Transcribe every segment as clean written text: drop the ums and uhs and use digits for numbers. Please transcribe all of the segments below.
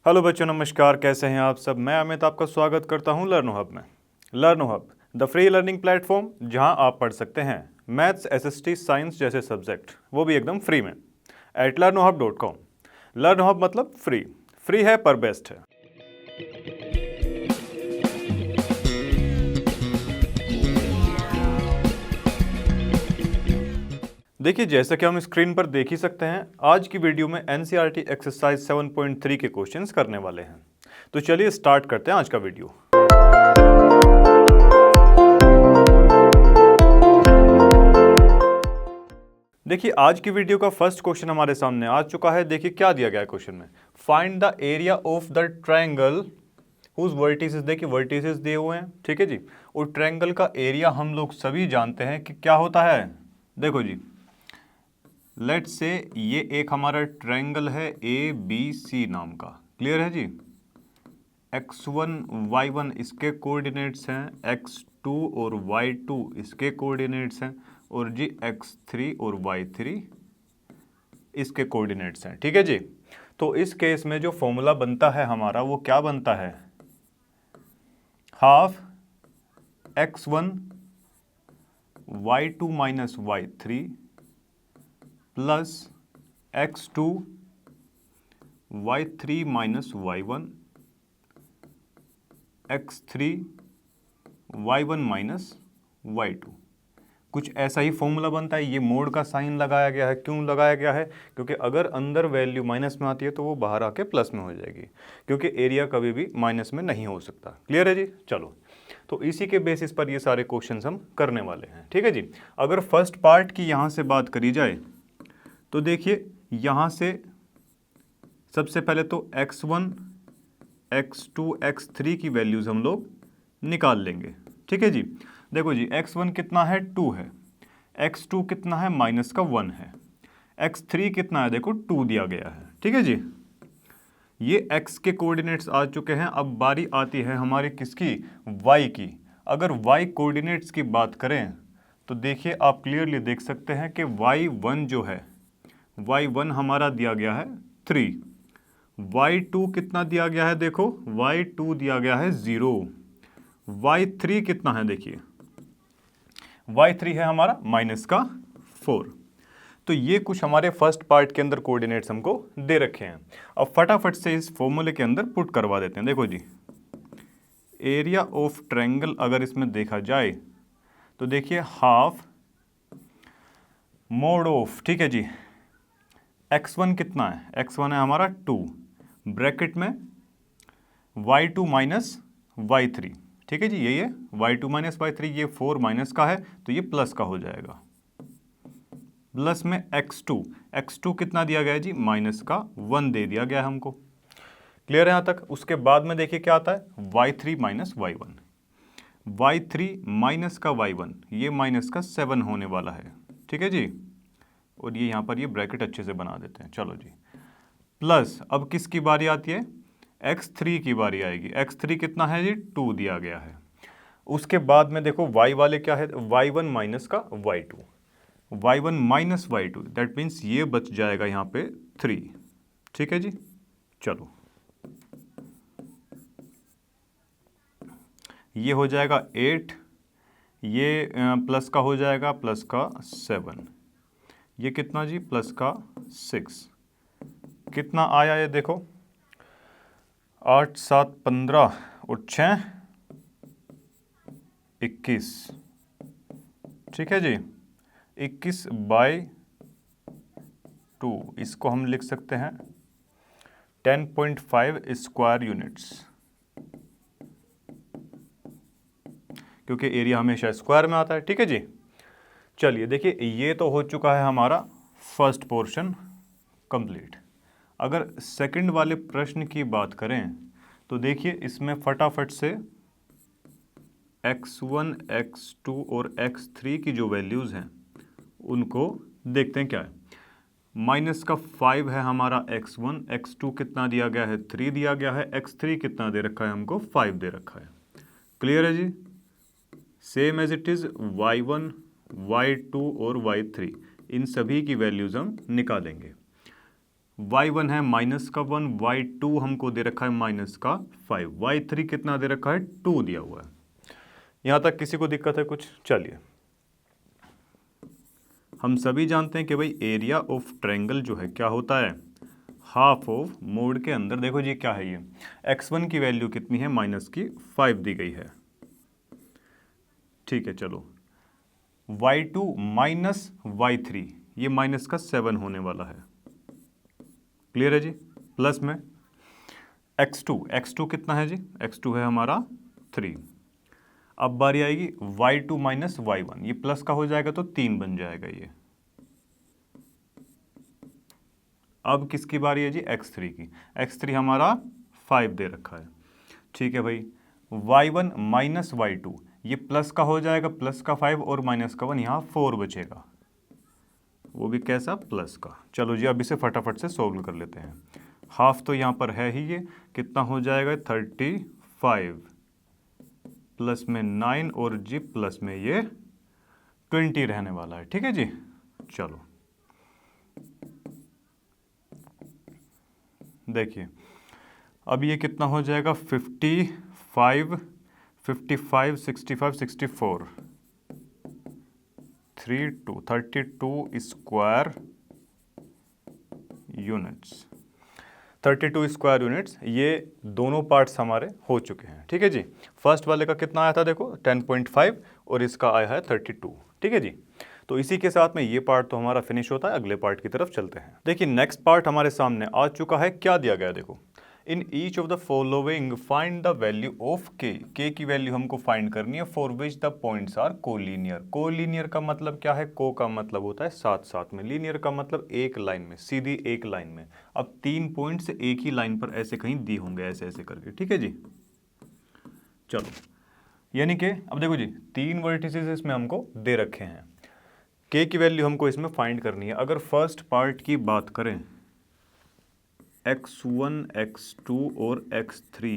Hello बच्चों, नमस्कार। कैसे हैं आप सब? मैं अमित आपका स्वागत करता हूं लर्नो हब में। लर्नो hub the free learning platform, जहां आप पढ़ सकते हैं मैथ्स, एसएसटी, साइंस जैसे सब्जेक्ट, वो भी एकदम फ्री में एट learnohub.com। लर्नो हब मतलब फ्री। फ्री है पर बेस्ट है। देखिए, जैसा कि हम स्क्रीन पर देख ही सकते हैं, आज की वीडियो में एनसीईआरटी एक्सरसाइज 7.3 के क्वेश्चंस करने वाले हैं। तो चलिए स्टार्ट करते हैं आज का वीडियो। देखिए, आज की वीडियो का फर्स्ट क्वेश्चन हमारे सामने आ चुका है। देखिए क्या दिया गया है क्वेश्चन में। Find the area of the triangle whose vertices. देखिए वर्टिसेस दिए हुए हैं, ठीक है जी। और ट्रायंगल का एरिया हम लोग सभी जानते हैं कि क्या होता है। देखो जी, लेट्स से ये एक हमारा ट्रायंगल है ABC नाम का। क्लियर है जी। x1 y1 इसके कोऑर्डिनेट्स हैं, x2 और y2 इसके कोऑर्डिनेट्स हैं, और जी x3 और y3 इसके कोऑर्डिनेट्स हैं, ठीक है जी। तो इस केस में जो फॉर्मूला बनता है हमारा, वो क्या बनता है? Half x1 y2 minus y3 plus x2 y3 minus y1 x3 y1 minus y2। कुछ ऐसा ही फॉर्मूला बनता है। ये मोड का साइन लगाया गया है। क्यों लगाया गया है? क्योंकि अगर अंदर वैल्यू माइनस में आती है तो वो बाहर आके प्लस में हो जाएगी, क्योंकि एरिया कभी भी माइनस में नहीं हो सकता। क्लियर है जी। चलो, तो इसी के बेसिस पर ये सारे क्वेश्चंस हम करने वाले हैं, ठीक है जी। अगर फर्स्ट पार्ट की यहाँ से बात करी जाए तो देखिए, यहाँ से सबसे पहले तो x1 x2 x3 की वैल्यूज़ हम लोग निकाल लेंगे, ठीक है जी। देखो जी, x1 कितना है? 2 है। x2 कितना है? माइनस का 1 है। x3 कितना है? देखो 2 दिया गया है, ठीक है जी। ये x के कोऑर्डिनेट्स आ चुके हैं। अब बारी आती है हमारी किसकी? y की। अगर y कोऑर्डिनेट्स की बात करें तो देखिए, आप क्लियरली देख सकते हैं कि y1 जो है, y1 हमारा दिया गया है 3। y2 कितना दिया गया है? देखो y2 दिया गया है 0। y3 कितना है? देखिए y3 है हमारा माइनस का 4। तो ये कुछ हमारे फर्स्ट पार्ट के अंदर कोऑर्डिनेट्स हमको दे रखे हैं। अब फटाफट से इस फॉर्मूले के अंदर पुट करवा देते हैं। देखो जी, एरिया ऑफ ट्रायंगल अगर इसमें देखा जाए तो देखिए हाफ मोड ऑफ, ठीक है जी, x1 कितना है? x1 है हमारा 2, ब्रैकेट में y2 माइनस y3, ठीक है जी। यही है y2 माइनस y3। ये 4 माइनस का है तो ये प्लस का हो जाएगा। प्लस में x2 कितना दिया गया है जी? माइनस का 1 दे दिया गया है हमको। क्लियर है यहाँ तक? उसके बाद में देखिए क्या आता है, y3 minus y1। y3 minus का y1, ये माइनस का 7 होने वाला है, ठीक है जी। और ये यहाँ पर ये ब्रैकेट अच्छे से बना देते हैं। चलो जी, प्लस अब किसकी बारी आती है? x3 की बारी आएगी। x3 कितना है जी? 2 दिया गया है। उसके बाद में देखो y वाले क्या है? y1 माइनस का y2, y1 minus y2, that means ये बच जाएगा यहाँ पे 3, ठीक है जी। चलो, ये हो जाएगा 8, ये प्लस का हो जाएगा प्लस का 7, ये कितना जी? प्लस का 6। कितना आया ये देखो, 8 7 15 और 6 21, ठीक है जी। 21/2, इसको हम लिख सकते हैं 10.5 स्क्वायर यूनिट्स, क्योंकि एरिया हमेशा स्क्वायर में आता है, ठीक है जी। चलिए देखिए, ये तो हो चुका है हमारा फर्स्ट पोर्शन कंप्लीट। अगर सेकंड वाले प्रश्न की बात करें तो देखिए, इसमें फटाफट से x1 x2 और x3 की जो वैल्यूज़ हैं उनको देखते हैं क्या है। माइनस का 5 है हमारा x1, x2 कितना दिया गया है? 3 दिया गया है, x3 कितना दे रखा है हमको? 5 दे रखा है। क्लियर है जी। Same as it is y1 y2 और y3, इन सभी की वैल्यूज़ हम निकालेंगे। y1 है -1, y2 हमको दे रखा है -5, y3 कितना दे रखा है 2 दिया हुआ है। यहाँ तक किसी को दिक्कत है कुछ? चलिए, हम सभी जानते हैं कि भाई एरिया ऑफ ट्रायंगल जो है क्या होता है, हाफ ऑफ मोड के अंदर। देखो जी क्या है ये, x1 की वैल्यू कितनी है, -5 दी गई है, ठीक है। चलो y2 -y3, ये -7 होने वाला है, क्लियर है जी। प्लस में x2 कितना है जी, x2 है हमारा 3। अब बारी आएगी y2 -y1, ये प्लस का हो जाएगा तो 3 बन जाएगा ये। अब किसकी बारी है जी, x3 की। x3 हमारा 5 दे रखा है, ठीक है भाई। y1 -y2, ये प्लस का हो जाएगा, प्लस का 5 और माइनस का 1, यहाँ 4 बचेगा, वो भी कैसा, प्लस का। चलो जी अब इसे फटाफट से सोल्व कर लेते हैं। हाफ तो यहाँ पर है ही, ये कितना हो जाएगा 35 प्लस में 9 और जी प्लस में ये 20 रहने वाला है, ठीक है जी। चलो देखिए अब ये कितना हो जाएगा 55 65 64 32 स्क्वायर यूनिट्स, 32 स्क्वायर यूनिट्स। ये दोनों पार्ट्स हमारे हो चुके हैं, ठीक है जी। फर्स्ट वाले का कितना आया था देखो 10.5 और इसका आया है 32, ठीक है जी। तो इसी के साथ में ये पार्ट तो हमारा फिनिश होता है, अगले पार्ट की तरफ चलते हैं। देखिए नेक्स्ट पार्ट हमारे सामने आ चुका है, क्या दिया गया देखो, in each of the following find the value of k की वैल्यू हमको फाइंड करनी है for which the points are collinear. Collinear का मतलब क्या है, को का मतलब होता है साथ साथ में, लीनियर का मतलब एक लाइन में, सीधी एक लाइन में। अब 3 पॉइंट्स एक ही लाइन पर ऐसे कहीं दी होंगे, ऐसे ऐसे करके, ठीक है जी। चलो यानी कि अब देखो जी 3 वर्टिसेस इसमें हमको दे रखे हैं, के की वैल्यू हमको इसमें फाइंड करनी है। अगर फर्स्ट पार्ट की बात करें, x1 x2 और x3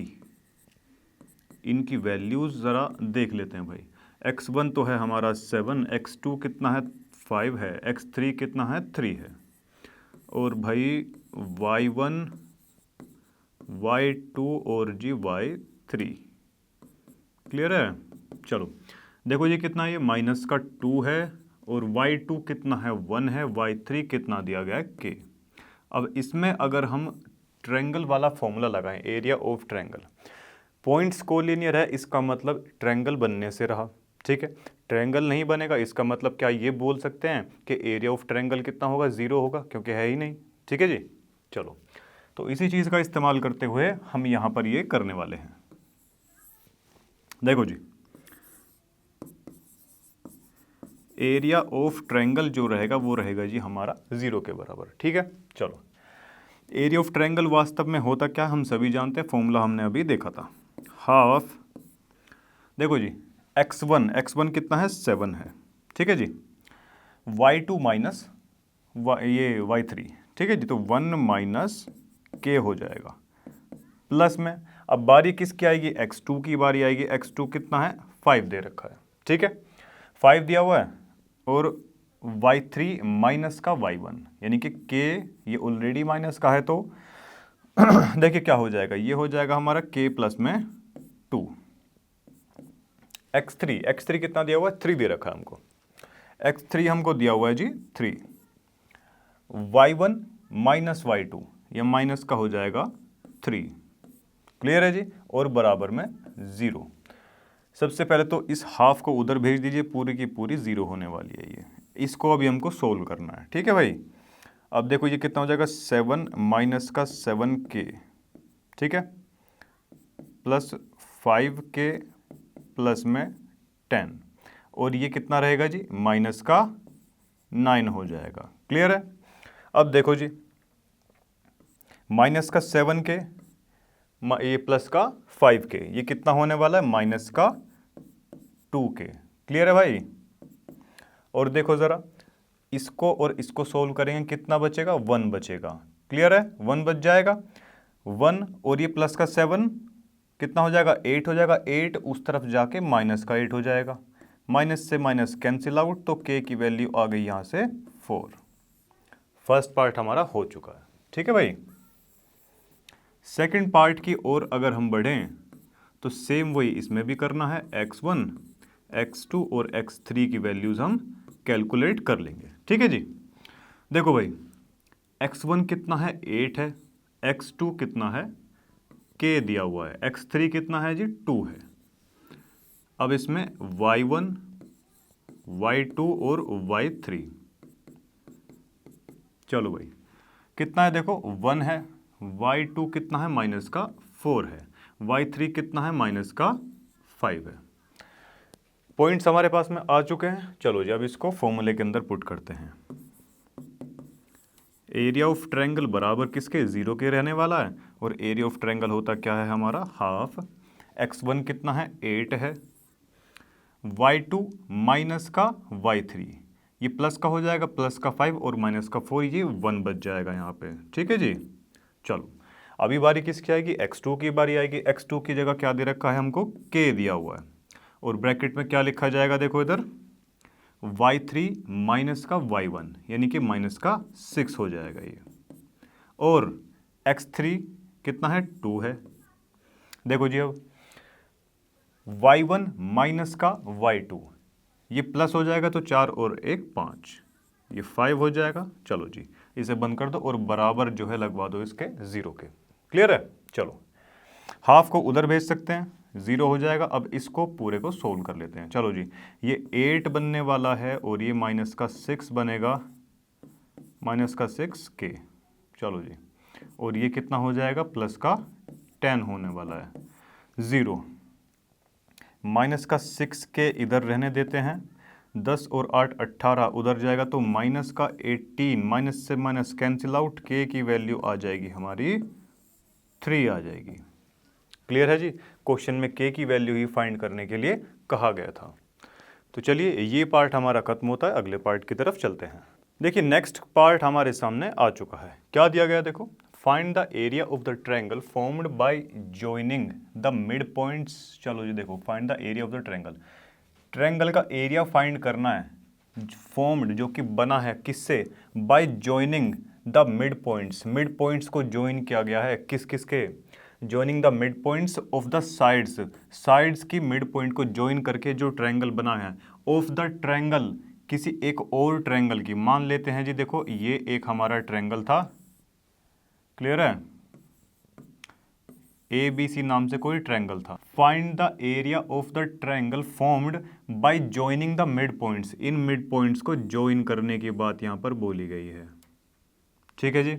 इनकी वैल्यूज ज़रा देख लेते हैं भाई। x1 तो है हमारा 7, x2 कितना है 5 है, x3 कितना है 3 है, और भाई y1 y2 और जी y3, क्लियर है। चलो देखो ये कितना है, ये माइनस का 2 है, और y2 कितना है 1 है, y3 कितना दिया गया है k। अब इसमें अगर हम ट्रायंगल वाला फॉर्मूला लगाएं, area of triangle, points collinear है इसका मतलब ट्रायंगल बनने से रहा, ठीक है। ट्रायंगल नहीं बनेगा इसका मतलब क्या ये बोल सकते हैं कि एरिया ऑफ ट्रायंगल कितना होगा, 0 होगा, क्योंकि है ही नहीं, ठीक है जी। चलो तो इसी चीज़ का इस्तेमाल करते हुए हम यहाँ पर ये करने वाले हैं। देखो जी एरिया ऑफ ट्रायंगल जो रहेगा वो रहेगा जी हमारा 0 के बराबर, ठीक है। चलो एरिया ऑफ ट्रायंगल वास्तव में होता क्या हम सभी जानते हैं, फॉर्मूला हमने अभी देखा था, हाफ, देखो जी x1 कितना है 7 है, ठीक है जी, y2 माइनस ये y3, ठीक है जी। तो 1 माइनस के हो जाएगा, प्लस में अब बारी किसकी आएगी, x2 की बारी आएगी। x2 कितना है 5 दे रखा है, ठीक है, 5 दिया हुआ है, और y3 माइनस का y1, यानी कि k ये ऑलरेडी माइनस का है, तो देखिए क्या हो जाएगा, ये हो जाएगा हमारा k प्लस में 2। x3 कितना दिया हुआ है 3 दे रखा है हमको, x3 हमको दिया हुआ है जी 3, y1 माइनस y2 ये माइनस का हो जाएगा 3, क्लियर है जी, और बराबर में 0। सबसे पहले तो इस हाफ को उधर भेज दीजिए, पूरी की पूरी 0 होने वाली है ये, इसको अभी हमको सोल्व करना है, ठीक है भाई। अब देखो ये कितना हो जाएगा 7 माइनस का 7k, ठीक है, प्लस 5k प्लस में 10, और ये कितना रहेगा जी माइनस का 9 हो जाएगा, क्लियर है। अब देखो जी माइनस का 7k ये प्लस का 5k, ये कितना होने वाला है माइनस का 2k, क्लियर है भाई। और देखो ज़रा इसको और इसको सोल्व करेंगे, कितना बचेगा 1 बचेगा, क्लियर है, 1 बच जाएगा, 1 और ये प्लस का 7 कितना हो जाएगा 8 हो जाएगा, 8 उस तरफ जाके माइनस का 8 हो जाएगा, माइनस से माइनस कैंसिल आउट, तो k की वैल्यू आ गई यहाँ से 4। फर्स्ट पार्ट हमारा हो चुका है। ठीक है भाई। सेकंड पार्ट की ओर अगर हम बढ़ें तो सेम वही इसमें भी करना है, x1, x2 और x3 की वैल्यूज़ हम कैलकुलेट कर लेंगे। ठीक है जी। देखो भाई, x1 कितना है 8 है, x2 कितना है k दिया हुआ है, x3 कितना है जी 2 है। अब इसमें y1, y2 और y3, चलो भाई कितना है देखो 1 है, y2 कितना है -4 है, y3 कितना है -5 है। पॉइंट्स हमारे पास में आ चुके हैं। चलो जी अब इसको फॉर्मूले के अंदर पुट करते हैं। एरिया ऑफ ट्रायंगल बराबर किसके, 0 के रहने वाला है, और एरिया ऑफ ट्रायंगल होता क्या है हमारा हाफ। x1 कितना है 8 है, y2 माइनस का y3, ये प्लस का हो जाएगा प्लस का 5 और माइनस का 4, ये 1 बच जाएगा यहाँ पे। ठीक है जी। चलो अभी बारी किसकी आएगी, x2 की बारी आएगी। x2 की जगह क्या दे रखा है हमको, k दिया हुआ है, और ब्रैकेट में क्या लिखा जाएगा देखो इधर, y3 माइनस का y1 यानी कि -6 हो जाएगा ये, और x3 कितना है 2 है। देखो जी अब y1 माइनस का y2, ये प्लस हो जाएगा तो 4 और 1 5, ये 5 हो जाएगा। चलो जी इसे बंद कर दो और बराबर जो है लगवा दो इसके 0 के। क्लियर है। चलो हाफ को उधर भेज सकते हैं, 0 हो जाएगा। अब इसको पूरे को सोल्व कर लेते हैं। चलो जी ये 8 बनने वाला है और ये -6 बनेगा, -6k। चलो जी और ये कितना हो जाएगा, +10 होने वाला है। 0 -6k इधर रहने देते हैं, 10 और 8 18 उधर जाएगा तो -18, माइनस से माइनस कैंसिल आउट, k की वैल्यू आ जाएगी हमारी 3 आ जाएगी। क्लियर है जी। क्वेश्चन में k की वैल्यू ही फाइंड करने के लिए कहा गया था। तो चलिए ये पार्ट हमारा खत्म होता है, अगले पार्ट की तरफ चलते हैं। देखिए नेक्स्ट पार्ट हमारे सामने आ चुका है। क्या दिया गया देखो, find the area of the triangle formed by joining the mid points. चलो जी देखो find the area of the triangle, triangle का एरिया फाइंड करना है, फॉर्म्ड जो कि बना है किससे, bye joining the mid points. Mid points को जॉइन किया गया है किस किस के, joining the mid points of the sides, sides की मिड पॉइंट को जॉइन करके जो ट्रायंगल बना है, ऑफ द ट्रायंगल किसी एक और ट्रायंगल की। मान लेते हैं जी देखो ये एक हमारा ट्रायंगल था, क्लियर है, ABC नाम से कोई ट्रायंगल था। Find the area of the triangle formed by joining the mid points. In mid points को जॉइन करने की बात यहां पर बोली गई है। ठीक है जी।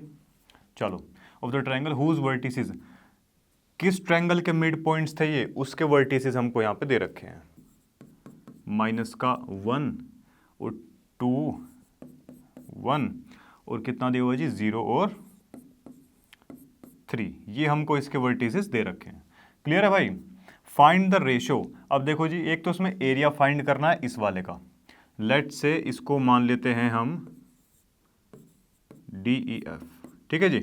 चलो of the triangle whose vertices, किस ट्रायंगल के मिड पॉइंट्स थे ये, उसके वर्टिसेस हमको यहाँ पे दे रखे हैं, -1 और 2 1 और कितना दिया हुआ जी 0 और 3, ये हमको इसके वर्टिसेस दे रखे हैं। क्लियर है भाई। फाइंड द रेशो, अब देखो जी एक तो उसमें एरिया फाइंड करना है इस वाले का, लेट से इसको मान लेते हैं हम DEF। ठीक है जी।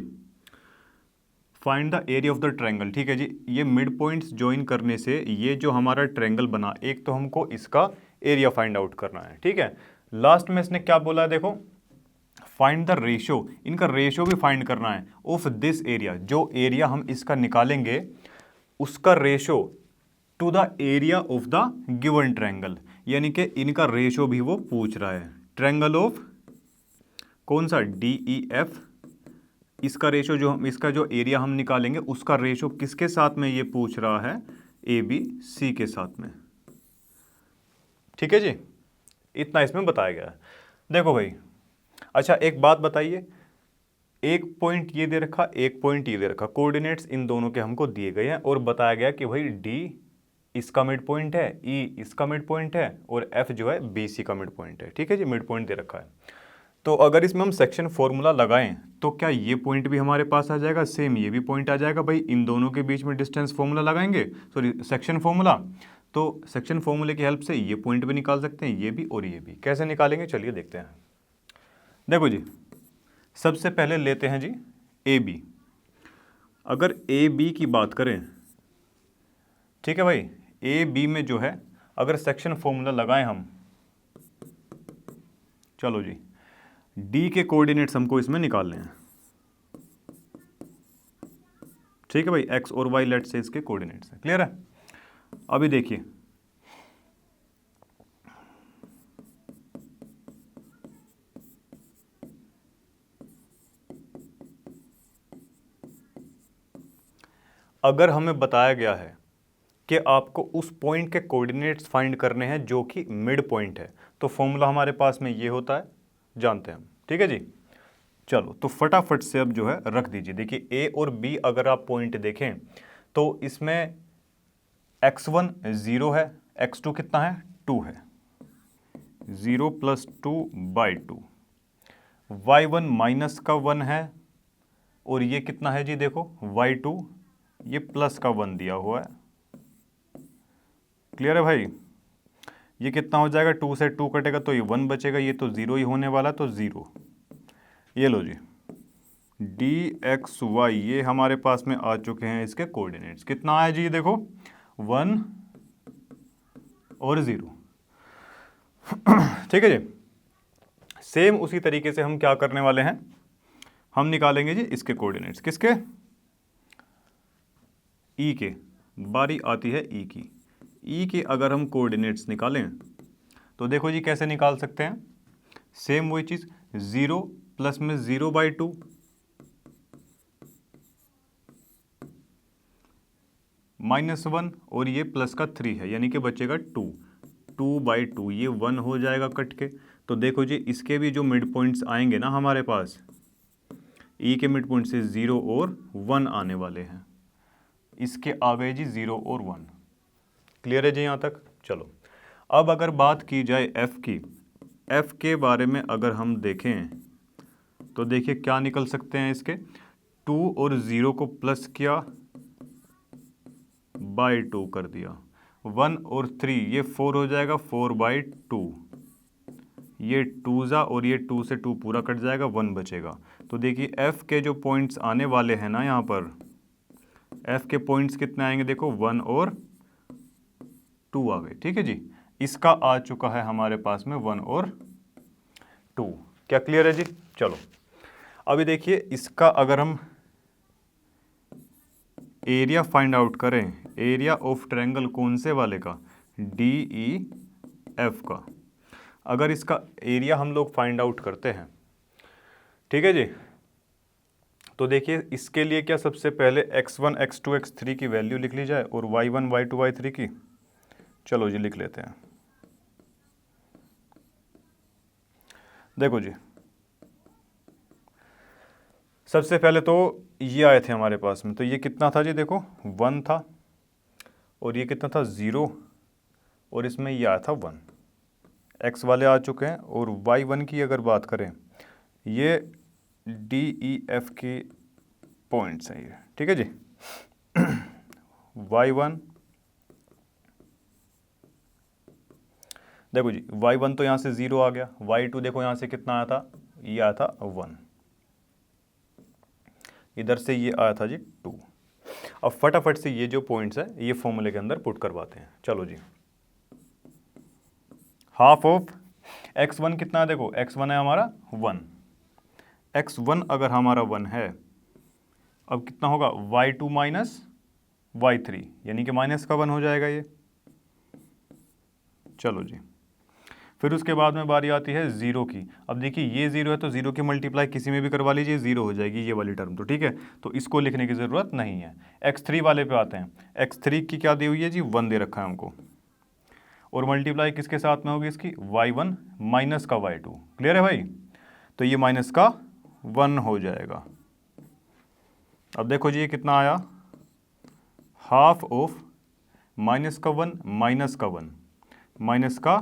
Find the area of the triangle, ठीक है जी। ये मिड पॉइंट्स ज्वाइन करने से ये जो हमारा ट्रायंगल बना, एक तो हमको इसका एरिया फाइंड आउट करना है। ठीक है, लास्ट में इसने क्या बोला है देखो, फाइंड द रेशो, इनका रेशो भी फाइंड करना है ऑफ दिस एरिया, जो एरिया हम इसका निकालेंगे उसका ratio two the area of the given triangle, यानी कि इनका रेशो भी वो पूछ रहा है। ट्रायंगल ऑफ कौन सा, DEF, इसका रेशो जो हम, इसका जो एरिया हम निकालेंगे उसका रेशो किसके साथ में ये पूछ रहा है, ABC के साथ में। ठीक है जी, इतना इसमें बताया गया है। देखो भाई अच्छा एक बात बताइए, एक पॉइंट ये दे रखा, एक पॉइंट ये दे रखा, कोऑर्डिनेट्स इन दोनों के हमको दिए गए हैं और बताया गया कि भाई D इसका मिड पॉइंट है, E इसका मिड पॉइंट है और F जो है BC का मिड पॉइंट है। ठीक है जी, मिड पॉइंट दे रखा है। तो अगर इसमें हम सेक्शन फॉर्मूला लगाएं तो क्या ये पॉइंट भी हमारे पास आ जाएगा, सेम ये भी पॉइंट आ जाएगा। भाई इन दोनों के बीच में डिस्टेंस फॉर्मूला लगाएंगे, सॉरी सेक्शन फॉर्मूला, तो सेक्शन फॉर्मूले की हेल्प से ये पॉइंट भी निकाल सकते हैं, ये भी और ये भी। कैसे निकालेंगे चलिए देखते हैं। देखो जी सबसे पहले लेते हैं जी AB। अगर AB की बात करें, ठीक है भाई, AB में जो है अगर सेक्शन फॉर्मूला लगाएं हम, चलो जी D के कोऑर्डिनेट्स हमको इसमें निकालने हैं। ठीक है भाई, एक्स और वाई लेट से इसके कोऑर्डिनेट्स हैं। क्लियर है? अभी देखिए अगर हमें बताया गया है कि आपको उस पॉइंट के कोऑर्डिनेट्स फाइंड करने हैं जो कि मिड पॉइंट है, तो फॉर्मूला हमारे पास में ये होता है, जानते हैं हम। ठीक है जी, चलो तो फटाफट से अब जो है रख दीजिए। देखिए ए और बी अगर आप पॉइंट देखें तो इसमें x1 0 है, x2 कितना है 2 है, 0 + 2/2, y1 -1 है और ये कितना है जी, देखो y2 ये +1 दिया हुआ है। क्लियर है भाई? ये कितना हो जाएगा, 2 से 2 कटेगा तो ये 1 बचेगा, ये तो 0 ही होने वाला, तो 0। ये लो जी, dxy ये हमारे पास में आ चुके हैं इसके कोऑर्डिनेट्स। कितना आया जी, ये देखो 1 और 0। ठीक है जी, सेम उसी तरीके से हम क्या करने वाले हैं, हम निकालेंगे जी इसके कोऑर्डिनेट्स। किसके? ई के। बारी आती है ई की। ई के अगर हम कोऑर्डिनेट्स निकालें तो देखो जी कैसे निकाल सकते हैं, सेम वही चीज़, 0 प्लस में 0/2 -1 और ये प्लस का 3 है, यानी कि बचेगा 2/2, ये 1 हो जाएगा कट के। तो देखो जी इसके भी जो मिड पॉइंट्स आएंगे ना हमारे पास, ई के मिड पॉइंट से 0 और 1 आने वाले हैं, इसके आ गए जी 0 और 1। क्लियर है जी यहाँ तक? चलो अब अगर बात की जाए एफ की, एफ के बारे में अगर हम देखें तो देखिए क्या निकल सकते हैं इसके, 2 और 0 को प्लस किया, /2 कर दिया, 1 और 3 ये 4 हो जाएगा, 4/2, ये 2 और ये 2 से 2 पूरा कट जाएगा, 1 बचेगा। तो देखिए एफ के जो पॉइंट्स आने वाले हैं ना यहाँ पर, एफ के पॉइंट्स कितने आएंगे, देखो 1 और 2 आ गए। ठीक है जी, इसका आ चुका है हमारे पास में 1 और 2। क्या क्लियर है जी? चलो अभी देखिए इसका अगर हम एरिया फाइंड आउट करें, एरिया ऑफ ट्रायंगल कौन से वाले का, DEF का, अगर इसका एरिया हम लोग फाइंड आउट करते हैं, ठीक है जी, तो देखिए इसके लिए क्या सबसे पहले x1 x2 x3 की वैल्यू लिख ली जाए और y1 y2 y3 की। चलो जी लिख लेते हैं। देखो जी सबसे पहले तो ये आए थे हमारे पास में, तो ये कितना था जी, देखो 1 था और ये कितना था 0 और इसमें ये आया था 1, x वाले आ चुके हैं। और y1 की अगर बात करें, ये DEF के पॉइंट्स हैं ये। ठीक है जी y1 देखो जी, y1 तो यहाँ से 0 आ गया, y2 देखो यहाँ से कितना आया था, ये आया था 1, इधर से ये आया था जी 2। अब फटाफट से ये जो पॉइंट्स है ये फॉर्मूले के अंदर पुट करवाते हैं। चलो जी, हाफ ऑफ x1 कितना है, देखो x1 है हमारा 1, x1 अगर हमारा 1 है, अब कितना होगा y2 - y3, यानी कि माइनस का 1 हो जाएगा ये। चलो जी, फिर उसके बाद में बारी आती है 0 की। अब देखिए ये 0 है तो 0 की मल्टीप्लाई किसी में भी करवा लीजिए, 0 हो जाएगी ये वाली टर्म, तो ठीक है, तो इसको लिखने की ज़रूरत नहीं है। x3 वाले पे आते हैं, x3 की क्या दी हुई है जी, 1 दे रखा है हमको, और मल्टीप्लाई किसके साथ में होगी इसकी, y1 माइनस का y2। क्लियर है भाई? तो ये माइनस का 1 हो जाएगा। अब देखो जी ये कितना आया, हाफ ऑफ माइनस का 1 माइनस का 1 माइनस का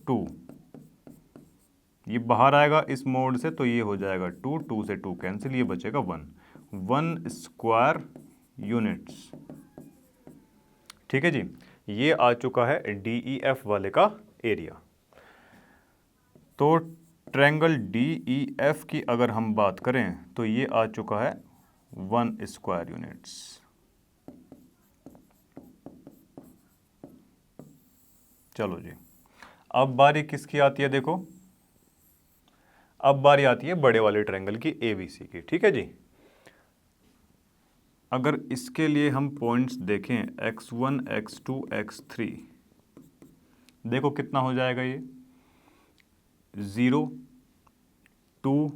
2, ये बाहर आएगा इस मोड से, तो ये हो जाएगा 2, 2 से 2 कैंसिल, ये बचेगा 1 स्क्वायर यूनिट्स। ठीक है जी, ये आ चुका है DEF वाले का एरिया। तो ट्रायंगल DEF की अगर हम बात करें तो ये आ चुका है 1 स्क्वायर यूनिट्स। चलो जी, अब बारी किसकी आती है, देखो अब बारी आती है बड़े वाले ट्रायंगल की ABC की। ठीक है जी, अगर इसके लिए हम पॉइंट्स देखें x1 x2 x3, देखो कितना हो जाएगा ये 0 2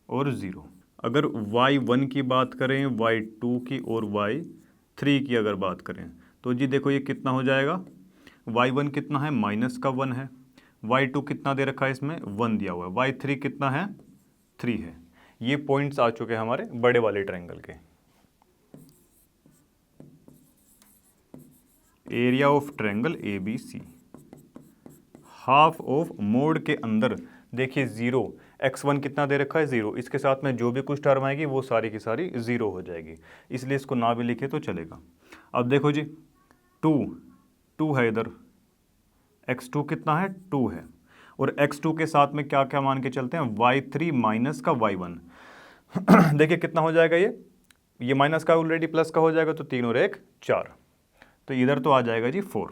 और 0। अगर y1 की बात करें, y2 की और y3 की अगर बात करें तो जी देखो ये कितना हो जाएगा, y1 कितना है माइनस का 1 है, y2 कितना दे रखा है इसमें 1 दिया हुआ है, y3 कितना है 3 है। ये पॉइंट्स आ चुके हैं हमारे बड़े वाले ट्रायंगल के। Area of triangle A B C, half of mod के अंदर देखिए 0, x1 कितना दे रखा है 0, इसके साथ में जो भी कुछ टर्म आएगी वो सारी की सारी 0 हो जाएगी, इसलिए इसको ना भी लिखे तो चलेगा। अब देखो जी 2 है इधर, x2 कितना है 2 है, और x2 के साथ में क्या क्या मान के चलते हैं y3 माइनस का y1 देखिए कितना हो जाएगा ये माइनस का ऑलरेडी प्लस का हो जाएगा, तो 3 और 1 4, तो इधर तो आ जाएगा जी 4।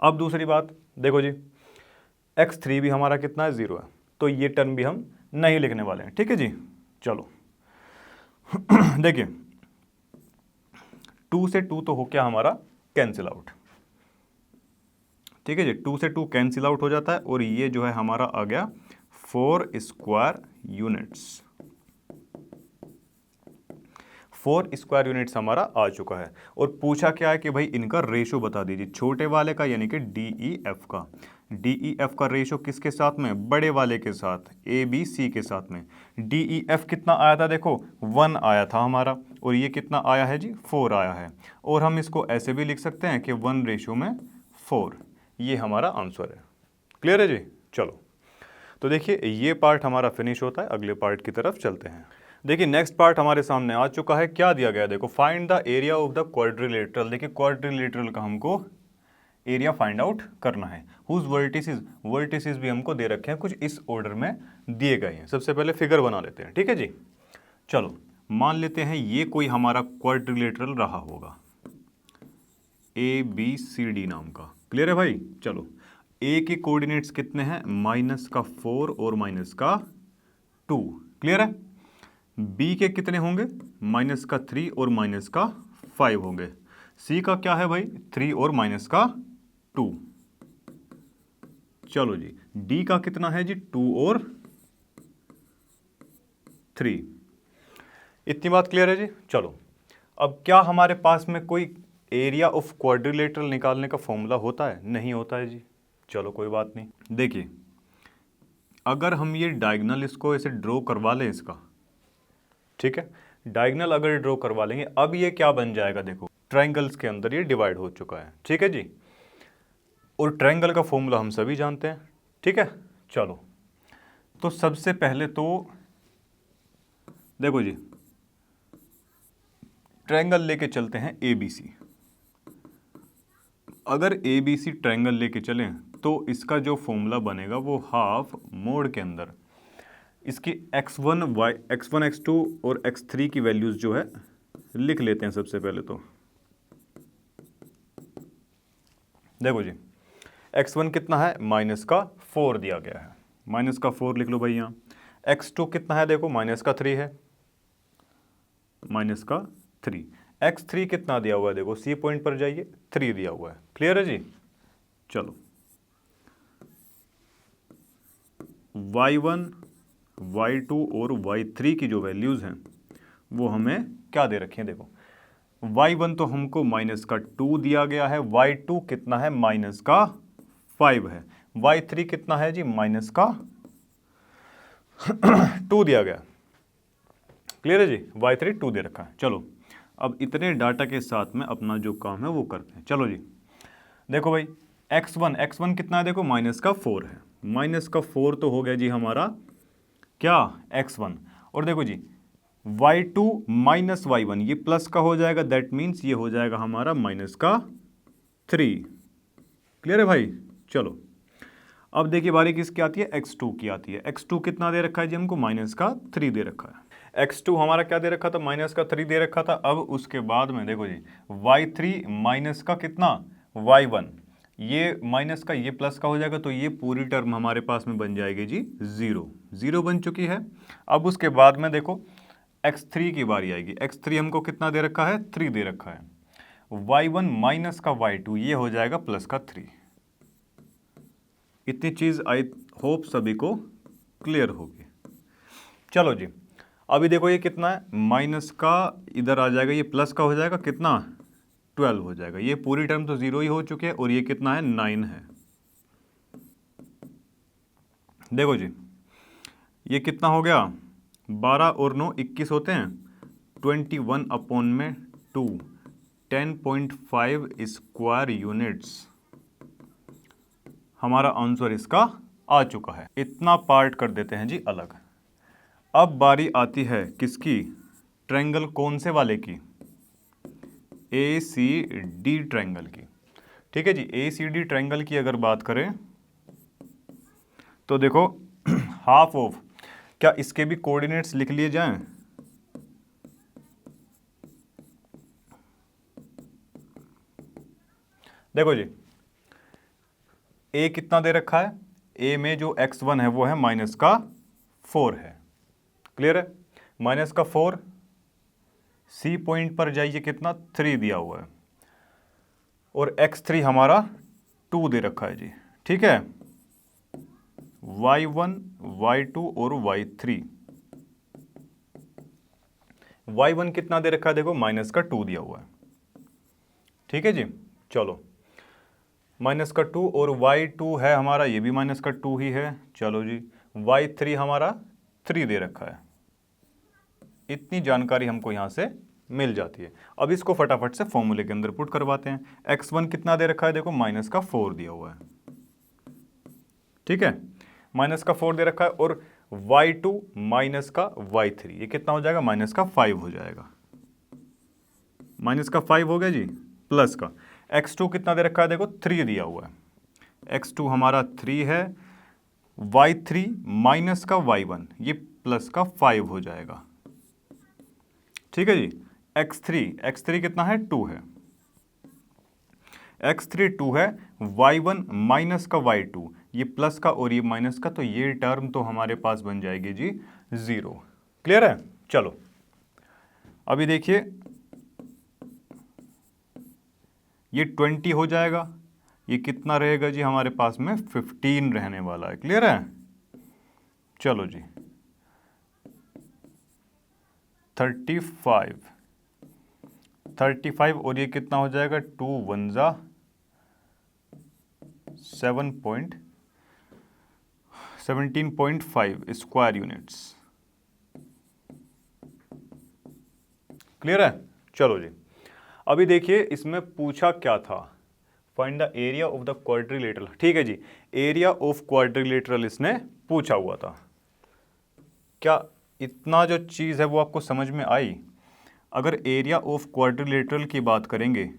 अब दूसरी बात देखो जी x3 भी हमारा कितना है 0 है, तो ये टर्म भी हम नहीं लिखने वाले हैं, ठीक है जी। चलो देखिए 2 से 2 तो हो क्या हमारा कैंसिल आउट, ठीक है जी, 2 से 2 कैंसिल आउट हो जाता है, और ये जो है हमारा आ गया 4 स्क्वायर यूनिट्स, 4 स्क्वायर यूनिट्स हमारा आ चुका है। और पूछा क्या है कि भाई इनका रेशो बता दीजिए, छोटे वाले का यानी कि DEF का, DEF का रेशो किसके साथ में, बड़े वाले के साथ, ABC के साथ में। DEF कितना आया था देखो 1 आया था हमारा, और ये कितना आया है जी 4 आया है, और हम इसको ऐसे भी लिख सकते हैं कि 1:4, ये हमारा आंसर है। क्लियर है जी। चलो तो देखिए ये पार्ट हमारा फिनिश होता है, अगले पार्ट की तरफ चलते हैं। देखिए नेक्स्ट पार्ट हमारे सामने आ चुका है, क्या दिया गया है देखो, find the area of the quadrilateral. देखिए क्वाड्रिलेटरल का हमको एरिया फाइंड आउट करना है, हुज वर्टिसेस भी हमको दे रखे हैं, कुछ इस ऑर्डर में दिए गए हैं। सबसे पहले फिगर बना लेते हैं, ठीक है जी। चलो मान लेते हैं ये कोई हमारा क्वाड्रिलेटरल रहा होगा ABCD नाम का। क्लियर है भाई। चलो ए के कोऑर्डिनेट्स कितने हैं, -4 और -2। क्लियर है। बी के कितने होंगे, -3 और -5 होंगे। सी का क्या है भाई 3 और -2। चलो जी डी का कितना है जी 2 और 3। इतनी बात क्लियर है जी। चलो अब क्या हमारे पास में कोई एरिया ऑफ क्वाड्रिलेटरल निकालने का फॉर्मूला होता है, नहीं होता है जी। चलो कोई बात नहीं। देखिए अगर हम ये डायगोनल इसको ऐसे ड्रॉ करवा लें इसका, ठीक है, डायगोनल अगर ड्रॉ करवा लेंगे, अब ये क्या बन जाएगा देखो, ट्रायंगल्स के अंदर ये डिवाइड हो चुका है, ठीक है जी। और ट्रायंगल का फॉर्मूला हम सभी जानते हैं, ठीक है। चलो तो सबसे पहले तो देखो जी ट्रायंगल लेके चलते हैं ABC। अगर ABC ट्रायंगल लेके चलें तो इसका जो फॉर्मूला बनेगा वो हाफ मोड के अंदर इसकी x1 x2 और x3 की वैल्यूज जो है लिख लेते हैं। सबसे पहले तो देखो जी x1 कितना है -4 दिया गया है, -4 लिख लो भाई यहाँ। x2 कितना है देखो -3 है, -3। x3 कितना दिया हुआ है देखो, सी पॉइंट पर जाइए 3 दिया हुआ है। क्लियर है जी। चलो y1 y2 और y3 की जो वैल्यूज हैं वो हमें क्या दे रखे हैं देखो, y1 तो हमको -2 दिया गया है, y2 कितना है -5 है, y3 कितना है जी -2 दिया गया। क्लियर है जी। y3 2 दे रखा है। चलो अब इतने डाटा के साथ में अपना जो काम है वो करते हैं। चलो जी देखो भाई x1 कितना है देखो -4 है, -4 तो हो गया जी हमारा क्या x1। और देखो जी y2 -y1 ये प्लस का हो जाएगा, दैट मीन्स ये हो जाएगा हमारा -3। क्लियर है भाई। चलो अब देखिए बारी किसकी आती है, x2 की आती है। x2 कितना दे रखा है जी हमको -3 दे रखा है। x2 हमारा क्या दे रखा था, -3 दे रखा था। अब उसके बाद में देखो जी y3 माइनस का कितना y1, ये माइनस का ये प्लस का हो जाएगा, तो ये पूरी टर्म हमारे पास में बन जाएगी जी 0 बन चुकी है। अब उसके बाद में देखो x3 की बारी आएगी। x3 हमको कितना दे रखा है, 3 दे रखा है। y1 माइनस का y2 ये हो जाएगा प्लस का 3। इतनी चीज़ आई होप सभी को क्लियर होगी। चलो जी, अभी देखो ये कितना है, माइनस का इधर आ जाएगा, ये प्लस का हो जाएगा कितना, 12 हो जाएगा। ये पूरी टर्म तो 0 ही हो चुके हैं और ये कितना है, 9 है। देखो जी, ये कितना हो गया, 12 और 9 21 होते हैं, 21 अपॉन में 2 10.5 स्क्वायर यूनिट्स हमारा आंसर इसका आ चुका है। इतना पार्ट कर देते हैं जी अलग। अब बारी आती है किसकी, ट्रायंगल कौन से वाले की, ACD ट्रायंगल की। ठीक है जी, ACD ट्रायंगल की अगर बात करें तो देखो हाफ ऑफ, क्या इसके भी कोऑर्डिनेट्स लिख लिए जाएं, देखो जी A कितना दे रखा है, A में जो x1 है वो है माइनस का 4 है, क्लियर है, माइनस का 4, C पॉइंट पर जाइए कितना 3 दिया हुआ है, और x3 हमारा 2 दे रखा है जी। ठीक है, y1 y2 और y3, y1 कितना दे रखा है, देखो माइनस का 2 दिया हुआ है। ठीक है जी, चलो माइनस का 2 और y2 है हमारा, ये भी माइनस का 2 ही है। चलो जी, y3 हमारा 3 दे रखा है। इतनी जानकारी हमको यहाँ से मिल जाती है। अब इसको फटाफट से फॉर्मूले के अंदर पुट करवाते हैं। x1 कितना दे रखा है, देखो माइनस का 4 दिया हुआ है। ठीक है, माइनस का 4 दे रखा है, और y2 माइनस का y3 ये कितना हो जाएगा, माइनस का 5 हो जाएगा। माइनस का 5 हो गया जी, प्लस का x2 कितना दे रखा है, देखो 3 दिया हुआ है, x2 हमारा 3 है, y3 माइनस का y1 ये प्लस का 5 हो जाएगा। ठीक है जी, x3 कितना है, 2 है, x3 2 है, y1 माइनस का y2 ये प्लस का और ये माइनस का, तो ये टर्म तो हमारे पास बन जाएगी जी 0। क्लियर है। चलो अभी देखिए ये 20 हो जाएगा, ये कितना रहेगा जी हमारे पास में 15 रहने वाला है। क्लियर है। चलो जी 35 और ये कितना हो जाएगा, 2 1 जा 17.5 स्क्वायर यूनिट्स। क्लियर है। चलो जी अभी देखिए इसमें पूछा क्या था, find the area of the quadrilateral. ठीक है जी, एरिया ऑफ क्वाड्रिलेटरल इसने पूछा हुआ था। क्या इतना जो चीज़ है वो आपको समझ में आई? अगर एरिया ऑफ क्वाड्रिलेटरल की बात करेंगे,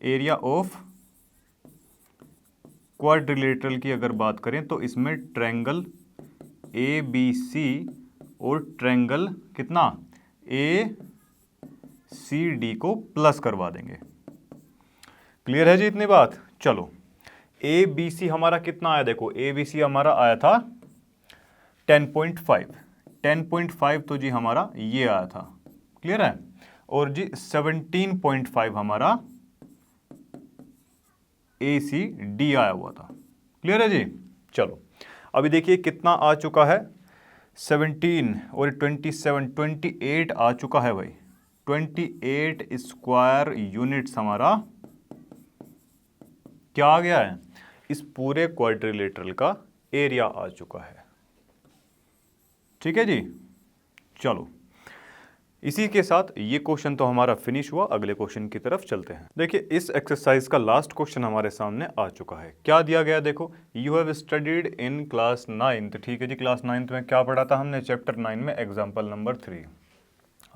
एरिया ऑफ क्वाड्रिलेटरल की अगर बात करें तो इसमें ट्रायंगल ABC और ट्रायंगल कितना ACD को प्लस करवा देंगे। क्लियर है जी इतनी बात। चलो ABC हमारा कितना आया, देखो ABC हमारा आया था 10.5 तो जी हमारा ये आया था। क्लियर है। और जी 17.5 हमारा ACD आया हुआ था। क्लियर है जी। चलो अभी देखिए कितना आ चुका है, 17 और 27 28 आ चुका है भाई। 28 स्क्वायर यूनिट्स हमारा क्या आ गया है, इस पूरे क्वाड्रिलेटरल का एरिया आ चुका है। ठीक है जी। चलो इसी के साथ ये क्वेश्चन तो हमारा फिनिश हुआ, अगले क्वेश्चन की तरफ चलते हैं। देखिए इस एक्सरसाइज का लास्ट क्वेश्चन हमारे सामने आ चुका है। क्या दिया गया, देखो you have studied in class 9th। ठीक है जी, क्लास 9th में क्या पढ़ा था हमने, चैप्टर 9 में एग्जाम्पल नंबर 3।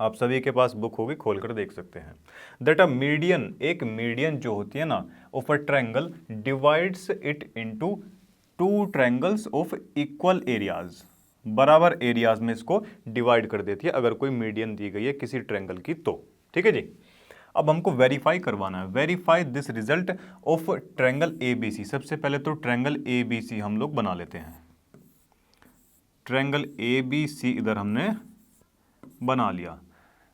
आप सभी के पास बुक होगी, खोल कर देख सकते हैं। दैट अ मीडियन, एक मीडियन जो होती है ना of a triangle divides it into 2 triangles of equal areas, बराबर एरियाज में इसको डिवाइड कर देती है अगर कोई मीडियन दी गई है किसी ट्रायंगल की तो। ठीक है जी। अब हमको वेरीफाई करवाना है, verify this result of triangle ABC। सबसे पहले तो ट्रायंगल ABC हम लोग बना लेते हैं। ट्रायंगल ABC इधर हमने बना लिया।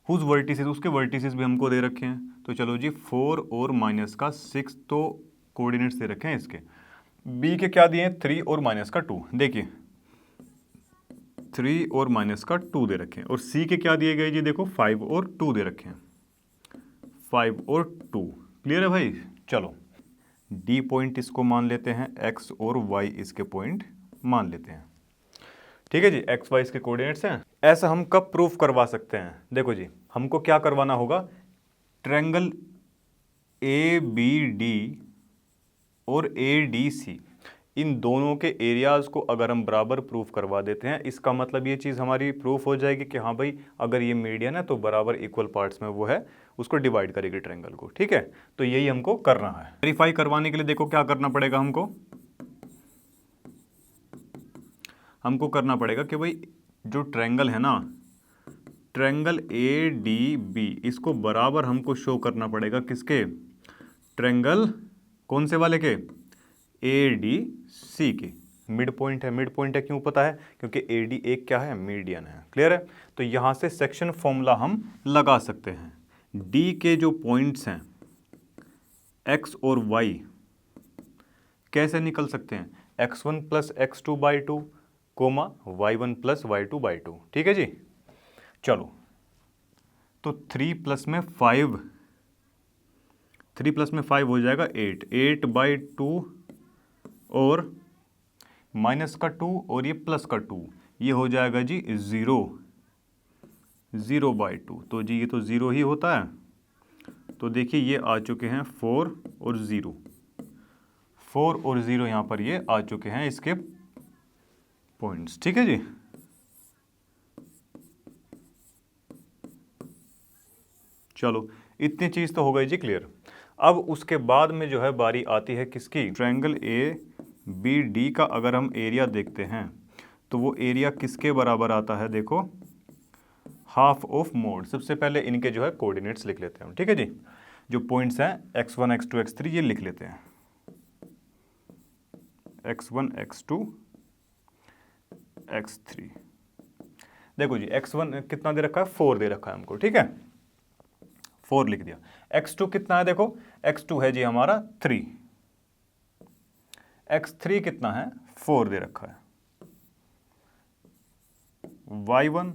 हुज वर्टिसेस, उसके वर्टिसेस भी हमको दे रखे हैं। तो चलो जी 4 और माइनस का 6 तो कोऑर्डिनेट्स दे रखे हैं इसके। बी के क्या दिए हैं 3 और माइनस का 2, देखिए 3 और माइनस का 2 दे रखे हैं। और सी के क्या दिए गए जी, देखो 5 और 2 दे रखे हैं, 5 और 2। क्लियर है भाई। चलो डी पॉइंट इसको मान लेते हैं, एक्स और वाई इसके पॉइंट मान लेते हैं। ठीक है जी, एक्स वाई इसके कोऑर्डिनेट्स हैं। ऐसा हम कब प्रूफ करवा सकते हैं, देखो जी हमको क्या करवाना होगा, ट्रायंगल ए बी डी और ए डी सी, इन दोनों के एरियाज को अगर हम बराबर प्रूफ करवा देते हैं, इसका मतलब ये चीज़ हमारी प्रूफ हो जाएगी कि हाँ भाई अगर ये मीडियन है तो बराबर इक्वल पार्ट्स में वो है, उसको डिवाइड करेगी ट्रायंगल को। ठीक है, तो यही हमको करना है। वेरीफाई करवाने के लिए देखो क्या करना पड़ेगा, हमको करना पड़ेगा कि भाई जो ट्रायंगल है ना, ट्रायंगल ए डी बी, इसको बराबर हमको शो करना पड़ेगा किसके, ट्रायंगल कौन से वाले के, ए डी सी के। मिड पॉइंट है, मिड पॉइंट है क्यों पता है, क्योंकि ए डी एक क्या है, मीडियन है। क्लियर है। तो यहां से सेक्शन फॉर्मूला हम लगा सकते हैं। डी के जो पॉइंट्स हैं एक्स और वाई कैसे निकल सकते हैं, x1 plus x2 by 2 comma y1 plus y2 by 2। ठीक है जी। चलो तो 3 प्लस में 5, 3 प्लस में 5 हो जाएगा 8, 8 बाई 2 और माइनस का 2 और ये प्लस का 2, ये हो जाएगा जी 0, 0 बाई 2। तो जी ये तो 0 ही होता है। तो देखिए ये आ चुके हैं 4 और 0, 4 और 0 यहाँ पर ये आ चुके हैं इसके पॉइंट्स। ठीक है जी। चलो इतनी चीज़ तो हो गई जी क्लियर। अब उसके बाद में जो है बारी आती है किसकी, ट्रायंगल ए बी डी का अगर हम एरिया देखते हैं तो वो एरिया किसके बराबर आता है, देखो हाफ ऑफ मोड। सबसे पहले इनके जो है कोऑर्डिनेट्स लिख लेते हैं। ठीक है जी, जो पॉइंट्स हैं x1 x2 x3 ये लिख लेते हैं, x1 x2 x3। देखो जी x1 कितना दे रखा है, 4 दे रखा है हमको। ठीक है, 4 लिख दिया। x2 कितना है, देखो x2 है जी हमारा 3, x3 कितना है 4 दे रखा है, y1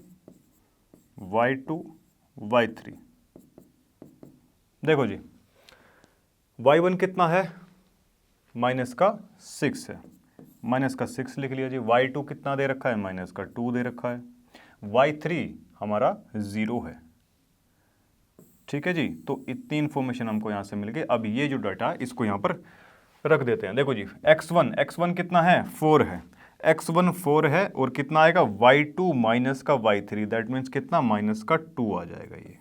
y2 y3। देखो जी y1 कितना है, माइनस का 6 है, माइनस का 6 लिख लिया जी। y2 कितना दे रखा है, माइनस का 2 दे रखा है। y3 हमारा 0 है। ठीक है जी, तो इतनी इंफॉर्मेशन हमको यहाँ से मिल गई। अब ये जो डाटा है इसको यहाँ पर रख देते हैं। देखो जी x1 कितना है, 4 है, x1 4 है और कितना आएगा y2 माइनस का y3, दैट मीन्स कितना, माइनस का 2 आ जाएगा। ये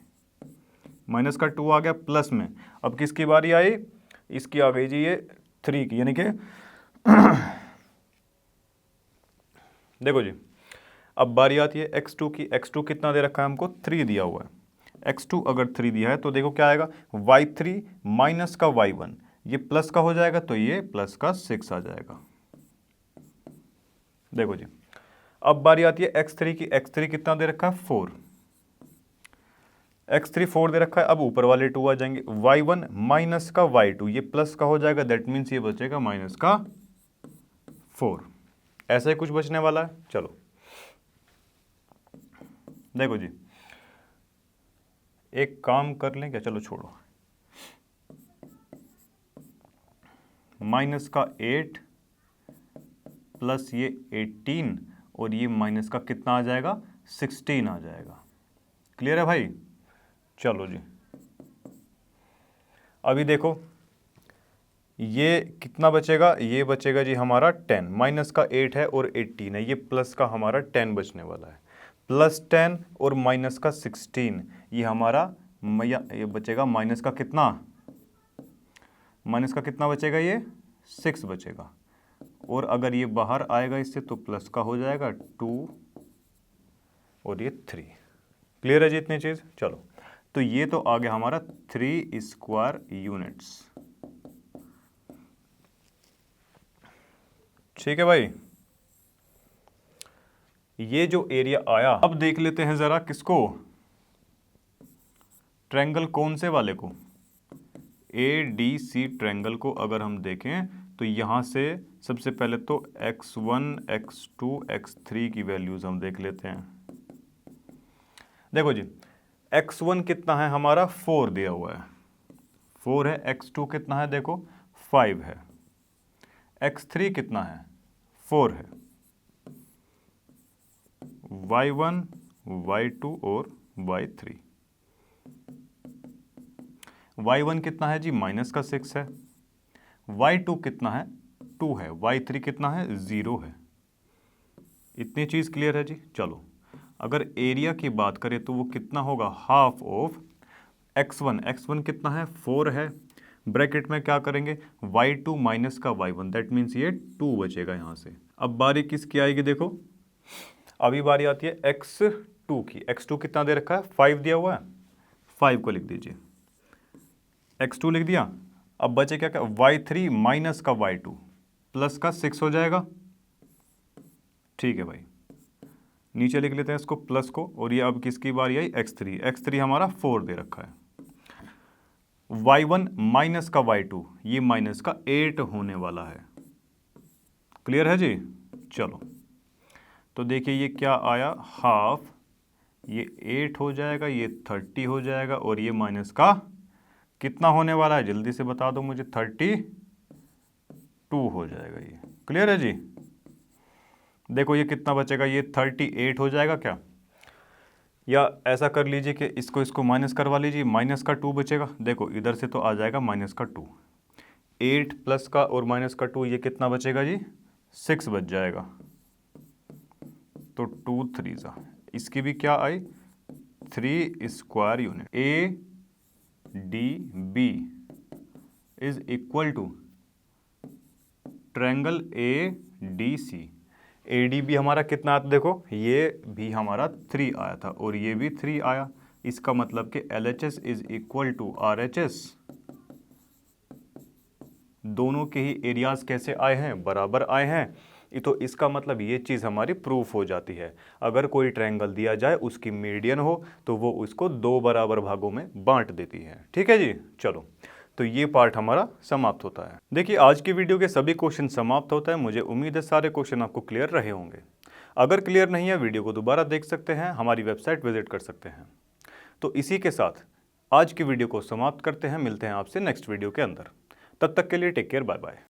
माइनस का 2 आ गया प्लस में। अब किसकी बारी आई, इसकी आ गई जी ये 3 की, यानी कि देखो जी अब बारी आती है x2 की। x2 कितना दे रखा है हमको, 3 दिया हुआ है। x2 अगर 3 दिया है तो देखो क्या आएगा, y3 माइनस का y1, ये प्लस का हो जाएगा तो ये प्लस का 6 आ जाएगा। देखो जी अब बारी आती है x3 की। x3 कितना दे रखा है, 4, x3 4 दे रखा है। अब ऊपर वाले 2 आ जाएंगे, y1 माइनस का y2, ये प्लस का हो जाएगा, दैट मीन्स ये बचेगा माइनस का 4। ऐसा ही कुछ बचने वाला है। चलो देखो जी एक काम कर लें क्या, चलो छोड़ो, माइनस का 8 प्लस ये 18 और ये माइनस का कितना आ जाएगा, 16 आ जाएगा। क्लियर है भाई। चलो जी अभी देखो ये कितना बचेगा, ये बचेगा जी हमारा 10, माइनस का 8 है और 18 है, ये प्लस का हमारा 10 बचने वाला है। प्लस 10 और माइनस का 16, ये हमारा ये बचेगा माइनस का कितना, माइनस का कितना बचेगा, ये 6 बचेगा। और अगर ये बाहर आएगा इससे तो प्लस का हो जाएगा 2 और ये 3। क्लियर है जी इतनी चीज़। चलो तो ये तो आ गया हमारा 3 स्क्वायर यूनिट्स। ठीक है भाई। ये जो एरिया आया, अब देख लेते हैं ज़रा किसको, ट्रायंगल कौन से वाले को, ADC ट्रायंगल को अगर हम देखें तो यहाँ से सबसे पहले तो x1, x2, x3 की वैल्यूज़ हम देख लेते हैं। देखो जी, x1 कितना है हमारा, 4 दिया हुआ है, 4 है। x2 कितना है देखो, 5 है। x3 कितना है, 4 है। y1, y2 और y3। y1 कितना है जी, माइनस का 6 है। y2 कितना है, 2 है। y3 कितना है, 0 है। इतनी चीज़ क्लियर है जी। चलो, अगर एरिया की बात करें तो वो कितना होगा, हाफ ऑफ x1। x1 कितना है, 4 है। ब्रैकेट में क्या करेंगे, y2 माइनस का y1, दैट मीन्स ये 2 बचेगा यहाँ से। अब बारी किसकी आएगी देखो, अभी बारी आती है x2 की। x2 कितना दे रखा है, 5 दिया हुआ है, 5 को लिख दीजिए, x2 लिख दिया। अब बचे क्या, y3 माइनस का y2 प्लस का 6 हो जाएगा। ठीक है भाई, नीचे लिख लेते हैं इसको प्लस को, और ये अब किसकी बारी आई, x3। x3 हमारा 4 दे रखा है। y1 माइनस का y2, ये माइनस का 8 होने वाला है। क्लियर है जी। चलो, तो देखिए ये क्या आया, हाफ, ये 8 हो जाएगा, ये 30 हो जाएगा, और ये माइनस का कितना होने वाला है, जल्दी से बता दो मुझे, 32 हो जाएगा ये। क्लियर है जी। देखो ये कितना बचेगा, ये 38 हो जाएगा क्या, या ऐसा कर लीजिए कि इसको माइनस करवा लीजिए, माइनस का 2 बचेगा। देखो इधर से तो आ जाएगा माइनस का 2, 8 प्लस का और माइनस का 2, ये कितना बचेगा जी, 6 बच जाएगा। तो 2 3 ज़ा, इसकी भी क्या आई, 3 square unit. ADB is equal to triangle ADC। ADB हमारा कितना आता, देखो ये भी हमारा 3 आया था और ये भी 3 आया। इसका मतलब कि LHS is equal to RHS। दोनों के ही एरियाज कैसे आए हैं, बराबर आए हैं। तो इसका मतलब ये चीज़ हमारी प्रूफ हो जाती है। अगर कोई ट्रायंगल दिया जाए, उसकी मीडियन हो, तो वो उसको 2 बराबर भागों में बांट देती है। ठीक है जी। चलो, तो ये पार्ट हमारा समाप्त होता है। देखिए, आज की वीडियो के सभी क्वेश्चन समाप्त होता है। मुझे उम्मीद है सारे क्वेश्चन आपको क्लियर रहे होंगे। अगर क्लियर नहीं है, वीडियो को दोबारा देख सकते हैं, हमारी वेबसाइट विजिट कर सकते हैं। तो इसी के साथ आज की वीडियो को समाप्त करते हैं। मिलते हैं आपसे नेक्स्ट वीडियो के अंदर। तब तक के लिए टेक केयर, बाय बाय।